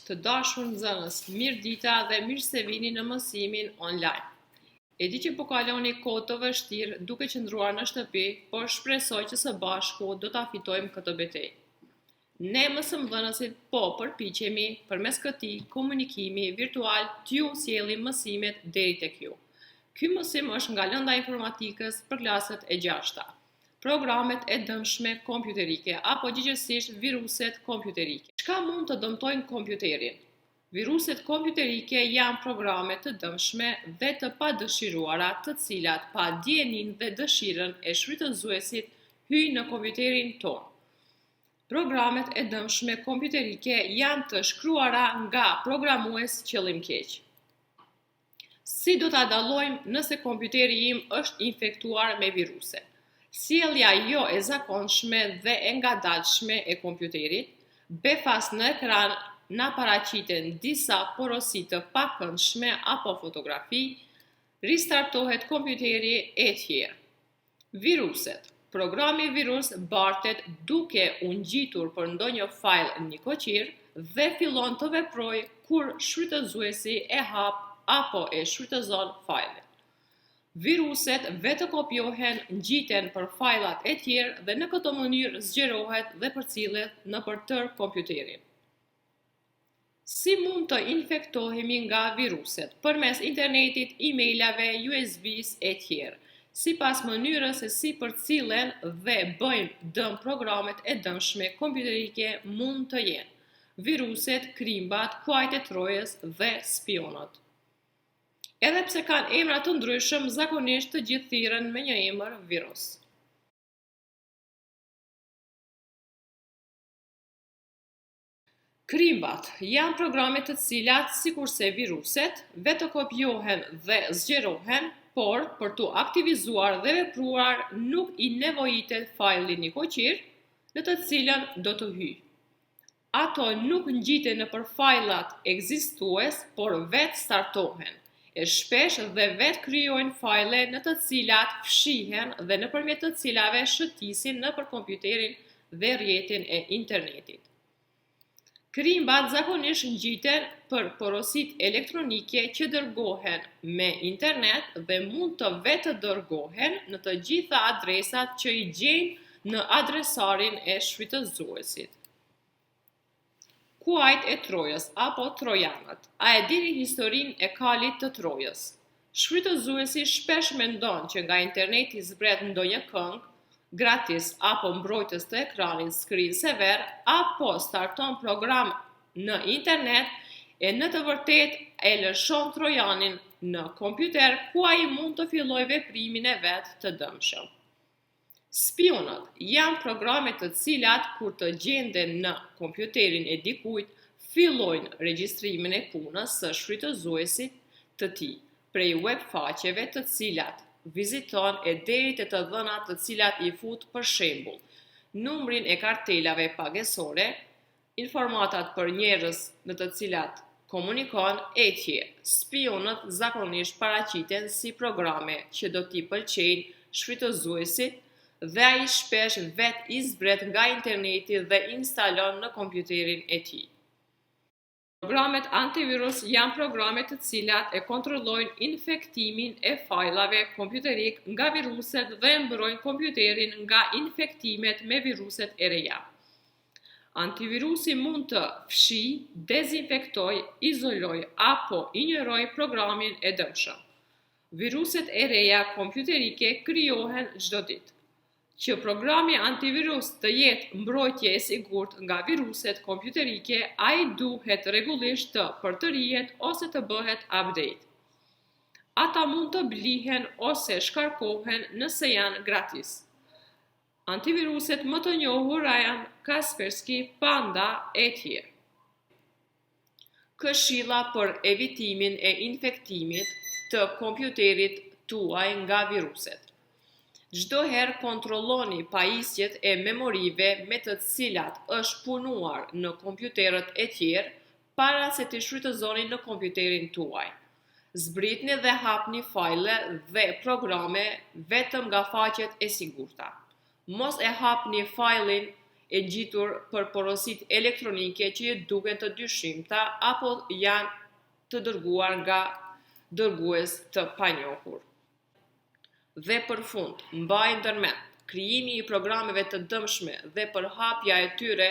Të dashur nxënës, mirë dita dhe mirë se vini në mësimin online. E di që po kaloni kohë të vështirë duke qëndruar në shtëpi, por shpresoj që së bashku do ta fitojmë këtë betejë. Ne mësimdhënësit po përpiqemi përmes këtij komunikimi virtual t'ju sjellim mësimet deri tek ju. Ky mësim është nga lënda e informatikës për klasët e 6-ta. Programet e dëmshme kompjuterike apo gjithësisht viruset kompjuterike. Çka mund të dëmtojnë kompjuterin? Viruset kompjuterike janë programe të dëmshme dhe të padëshiruara, të cilat pa dijenin dhe dëshirën e shfrytëzuesit hyjnë në kompjuterin tonë. Programet e dëmshme kompjuterike janë të shkruara nga programues qëllimkeq. Si do ta dallojmë nëse kompjuteri im është infektuar me viruse? Sjellja jo e zakonshme dhe e ngadalshme e kompjuterit, befas në ekran na paraqiten disa porosi të pakëndshme apo fotografi, ristartohet kompjuteri e tjerë. Viruset. Programi virus bartet duke u ngjitur për ndonjë fajl një koqir dhe fillon të veprojë kur shfrytëzuesi e hap apo e shfrytëzon fajlin. Viruset vetë kopjohen, ngjiten për fajlat e tjerë dhe në këtë mënyrë zgjerohet dhe përcillet nëpër tërë kompjuterin. Si mund të infektohemi nga viruset? Përmes internetit, emailave, USB-s e tjerë, sipas mënyrës se si përcillen dhe bëjnë dëm programet e dëmshme kompjuterike mund të jenë viruset, krimbat, kuajt e trojës dhe spionët. Edhe pse kanë emra të ndryshëm, zakonisht të gjithë thirren me një emër virus. Krimbat janë programe të cilat, sikurse viruset, vetë kopjohen dhe zgjerohen, por për tu aktivizuar dhe vepruar nuk i nevojitet fajli një koqir në të cilën do të hyjë. Ato nuk ngjiten nëpër fajlat ekzistues, por vetë startohen. E shpesh dhe vetë krijojnë fajle në të cilat fshihen dhe nëpërmjet të cilave shëtisin nëpër kompjuterin dhe rrjetin e internetit. Krimbat zakonisht ngjiten për porosit elektronike që dërgohen me internet dhe mund të vetë dërgohen në të gjitha adresat që i gjejnë në adresarin e shfrytëzuesit. Kuajt e trojës apo trojanët. A e dini historinë e kalit të trojës? Shfrytëzuesi shpesh mendon që nga interneti zbret ndonjë këngë, gratis apo mbrojtës të ekranit screensaver, apo starton program në internet e në të vërtetë e lëshon trojanin në kompjuter ku ai mund të fillojë veprimin e vet të dëmshëm. Spionët janë programe të cilat kur të gjenden në kompjuterin e dikujt fillojnë regjistrimin e punës së shfrytëzuesit të tij prej web faqeve të cilat viziton e deri te të dhënat të cilat i fut për shembull numrin e kartelave pagesore, informatat për njerëz në të cilat komunikon e tjerë. Spionët zakonisht paraqiten si programe që do t'i pëlqejnë shfrytëzuesit dhe ai shpesh vet i zbret nga interneti dhe instalon në kompjuterin e tij. Programet antivirus janë programe të cilat e kontrollojnë infektimin e fajlave kompjuterik nga viruset dhe mbrojnë kompjuterin nga infektimet me viruset e reja. Antivirusi mund të fshijë, dezinfektojë, izolojë apo injorojë programin e dëmshëm. Viruset e reja kompjuterike krijohen çdo ditë. Që programi antivirus të jetë mbrojtje e sigurt nga viruset kompjuterike, ai duhet rregullisht të përtërihet ose të bëhet update. Ata mund të blihen ose shkarkohen nëse janë gratis. Antiviruset më të njohura janë Kaspersky, Panda e tjerë. Këshilla për evitimin e infektimit të kompjuterit tuaj nga viruset. Çdo herë kontrolloni pajisjet e memorive me të cilat është punuar në kompjuterët e tjerë para se t'i shfrytëzoni në kompjuterin tuaj. Zbritni dhe hapni fajle dhe programe vetëm nga faqet e sigurta. Mos e hapni fajlin e gjitur për porosit elektronike që ju duken të dyshimta apo janë të dërguar nga dërgues të panjohur. Dhe për fund, mbajini ndërmend, krijimi i programeve të dëmshme dhe përhapja e tyre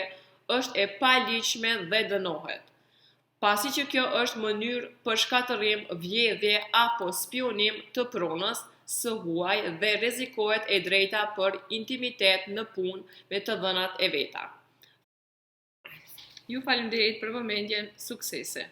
është e paligjshme dhe dënohet. Pasi që kjo është mënyrë për shkatërim, vjedhje apo spionim të pronës së huaj dhe rrezikohet e drejta për intimitet në punë me të dhënat e veta. Ju faleminderit për vëmendjen, suksese!